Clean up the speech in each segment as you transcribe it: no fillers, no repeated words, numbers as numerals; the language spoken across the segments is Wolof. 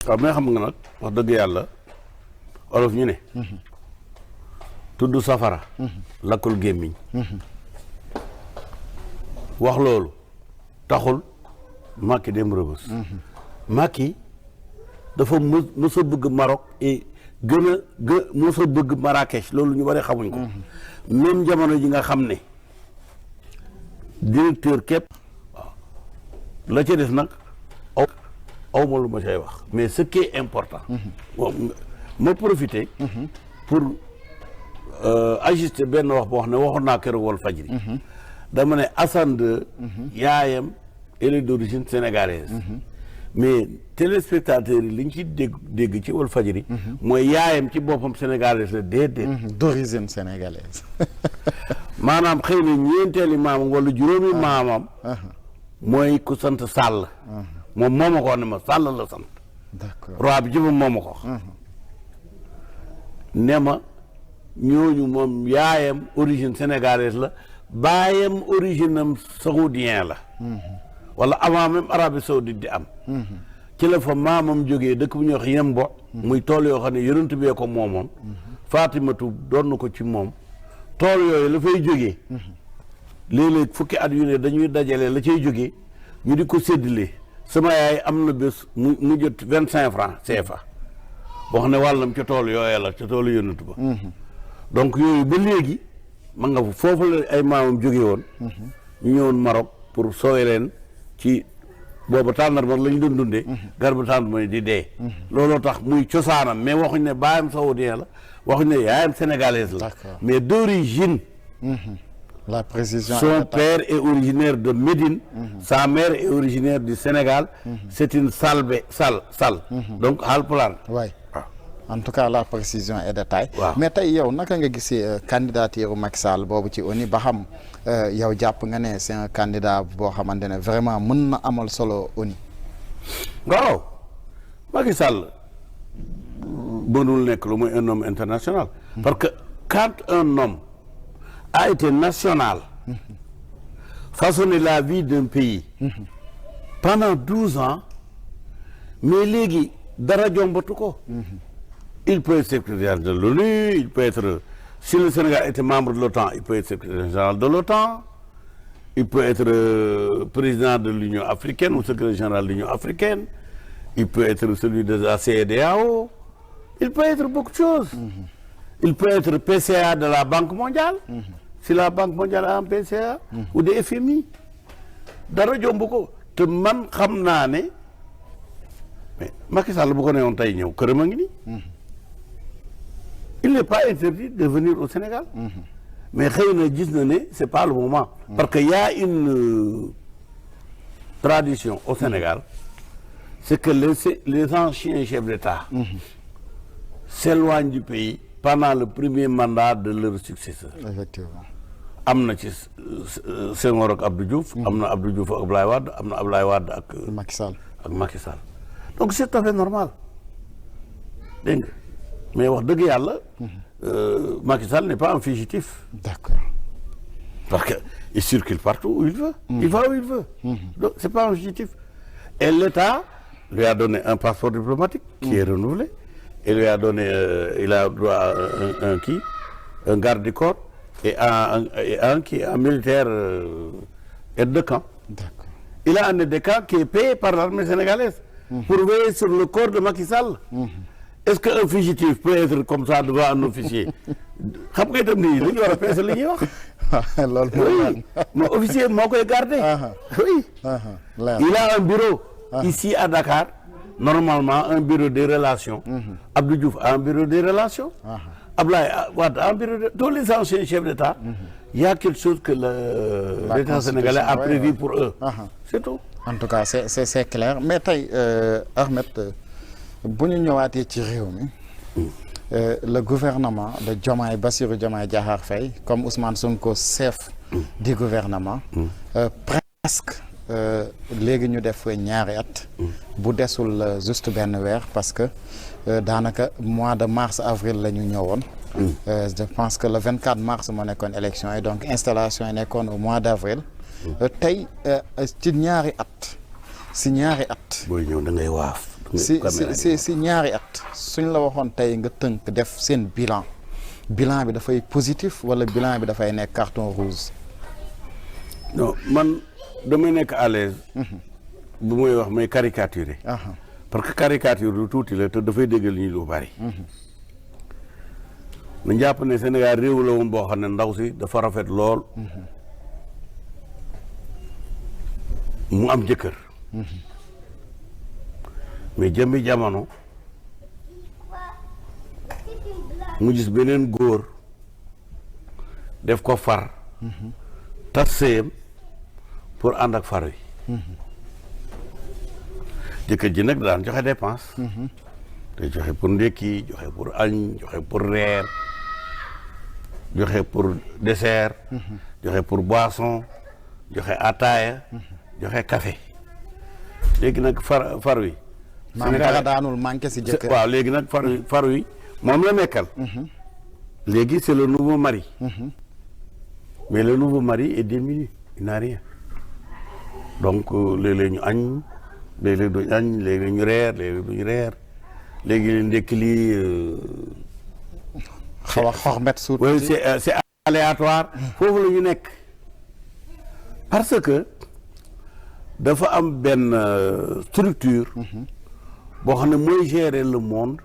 waaw mais xam nga nag wax dëgg yàlla olof ñu ne. tudd safara. lakkul gémmiñ. wax loolu taxul Macky dem Rebeuss. Macky dafa mës a bëgg Maroc et mës a bëgg Marrakech loolu ñu bari xamuñ ko. même jamono ji nga xam ne directeur képp waaw la ca def nag aw ma lu ma say wax mais ce qui est important. ma profité. pour ajuster benn wax boo xam ne waxoon naa keroog Walfadjri. dama ne Assane II yaayam elle est d'origine sénégalaise. mais téléspectateurs yi li ñu ci dégg ci Walfadjri mooy yaayam ci boppam sénégalaise la déedéet. d'origine sénégalaise. maanaam xëy na ñeenteeli maamam wala juróomi maamam. mooy ku sant Sall. moom moo ma ko wax ne ma Sall la sant. d'accord roi bi jëfam moo ma ko wax. ne ma ñooñu moom yaayam origine sénégalaise la baayam origine am saoudien la. wala avant même Arabie Saoudite di am. ci la fa maamam jógee dëkk bu ñuy wax Yembo. muy tool yoo xam ne yonent bee ko moomoon. Fatimatu doon na ko ci moom. tool yooyu la fay jógee. léeg-léeg fukki at yu ne dañuy dajale la cay jógee ñu di ko séddale sama yaay am na bés mu jot 25 francs CFA. boo xam ne wàllam ca tool yooya la ca toolu yonent ba. donc yooyu ba léegi ma nga foofu la ay maamam jóge woon. ñu ñëwoon Maroc pour sooy leen ci boobu tàndarma la ñu doon dundee. garbu tàndarma di dee. looloo tax muy cosaanam mais waxuñ ne baayam saoudien la waxuñ ne yaayam sénégalaise la. mais d'origine. La précision. Son père est originaire de Médine. Sa mère est originaire du Sénégal. C'est une Sal. Donc Haalpulaar. Ouais. En tout cas la précision est de taille. waaw mais tey yow naka nga gisee candidature Macky Sall boobu ci ONU ba xam yow jàpp nga ne c'est un candidat boo xamante ne vraiment mën na amal solo ONU. waaw Macky Sall mënul nekk lu muy un homme international. parce que quand un homme a été national. façonné la vie d'un pays. pendant 12 ans. mais léegi dara jombatu ko. il peut être secrétaire de l'ONU, il peut être, si le Sénégal était membre de l'OTAN, il peut être secrétaire général de l'OTAN, il peut être président de l'Union africaine ou secrétaire général de l'Union africaine, il peut être celui de la CEDEAO, il peut être beaucoup de choses. Il peut être PCA de la Banque mondiale, si la Banque mondiale a un PCA, ou des FMI. dara jomb ko te man xam naa ne mais Macky Sall bu ko newoon tey ñëw këram a ngi nii. il n'est pas interdit de venir au Sénégal. mais xëy na gis na ne c'est pas le moment. parce que y a une tradition au Sénégal c'est que les anciens chefs d'État s'éloignent du pays pendant le premier mandat de leur successeur. Effectivement. am na ci Senghor ak Abdou Diouf. am na Abdou Diouf ak Abdoulaye Wade am na Abdoulaye Wade ak. Macky Sall. ak Macky Sall donc c'est tout à fait normal dégg nga mais wax dëgg yàlla. Macky Sall n'est pas un fugitif. D'accord. parce que il circule partout où il veut. il va où il veut. donc c'est pas un fugitif. et l'État lui a donné un passeport diplomatique. qui est renouvelé. et lui a donné il a droit à un garde du corps. et un militaire aide de camp. D'accord. Il a un aide de camp qui est payé par l'armée sénégalaise. pour veiller sur le corps de Macky Sall. Est-ce qu'un fugitif peut être comme ça devant un officier? xam nga itam nii li ñu war a peese li ñuy wax. loolu oui mais officier moo koy garder. oui. il a un bureau. ici à Dakar. normalement un bureau des relations. Abdou Diouf a un bureau des relations. Abdoulaye Wade a un bureau de tous les anciens chefs d'État. il y a quelque chose que l'État sénégalais a prévu pour eux. c'est tout. En tout cas c'est clair mais tey Ahmed bu ñu ñëwaatee ci réew mi le gouvernement de Bassirou Diomaye Diakhar Faye comme Ousmane Sonko chef du gouvernement presque léegi ñu def ñaari at bu desul juste benn weer parce que daanaka mois de mars avril la ñu ñëwoon je pense que le 24 mars moo nekkoon élection yi donc installation yi nekkoon au mois d'avril tey ci ñaari at si ñaari at booy ñëw da ngay waaf si ñaari at suñ la waxoon tey nga tënk def seen bilan bi dafay positif wala bilan bi dafay nekk carton rouge. non man damay nekk à l'aise bu muy wax may caricaturer. parce que caricature lu tuuti la te dafay déggal ñu lu bari. na jàpp ne Sénégal réew la woon boo xam ne ndaw si dafa rafet lool. mu am jëkkër. mais jëmmi jamono mu gis beneen góor def ko far. tas sëyam pour ànd ak far wi. jëkkër ji nag daan joxe dépense. te joxe pour ndékki joxe pour añ joxe pour reer joxe pour dessert. joxe pour boisson joxe ataaya. joxe café léegi nag far wi. maam dara daanul manqué si jëkkër. waaw léegi nag far wi moom la nekkal. léegi c'est le nouveau mari. mais le nouveau mari est diminué il n'a rien donc léeg-léeg ñu añ léeg-léeg duñ añ léeg-léeg ñu reer léeg-léeg duñ reer léegi ndekki lii. xaw a xormet suut. oui c'est aléatoire. foofu la ñu nekk parce que dafa am benn structure. boo xam ne mooy gérer le monde.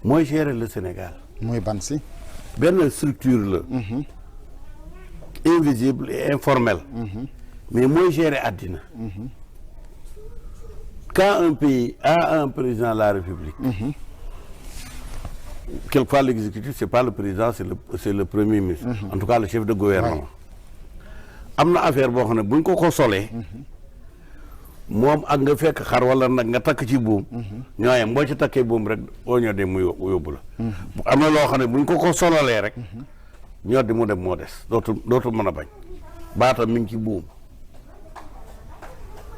mooy gérer le Sénégal. muy ban si. benn structure la. invisible et informel. mais mooy gérer àddina. quand un pays a un président de la République. quelquefois l'exécutif c'est pas le président c'est le premier ministre. en tout cas le chef de gouvernement. am na affaire boo xam ne buñ ko solee. moom ak nga fekk xar wala nag nga takk ci buum. ñooyam boo ci takkee buum rek boo ñoo dem mu yóbbu la. am na loo xam ne buñ ko solalee rek. ñoo di mu dem moo des dootul mën a bañ. baatam mi ngi ci buum.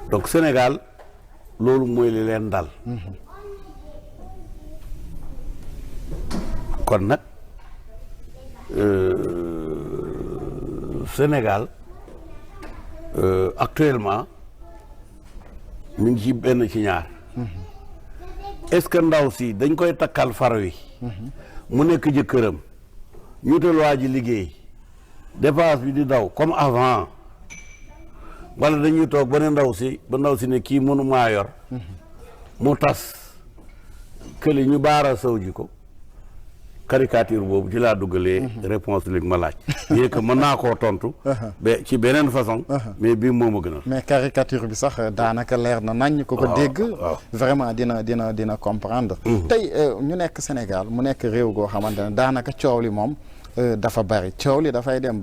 donc Sénégal loolu mooy li leen dal. kon nag Sénégal actuellement mi ngi ci benn ci ñaar. est-ce que ndaw si dañ koy takkal far wi. mu nekk jëkkëram ñu utal waa ji liggéey dépense bi di daw comme avant wala dañuy toog ba ndaw si ne kii mënu maa yor. mu tas këli ñu baara saw ji ko. caricature boobu ci laa duggalee. réponse li ma laaj. bien que mën naa koo tontu. ci beneen façon. mais bii moo ma gënal. mais caricature bi sax daanaka leer na nañ ko dégg. vraiment dina comprendre. tey ñu nekk Sénégal mu nekk réew goo xamante ne daanaka coow li moom dafa bari coow li dafay dem.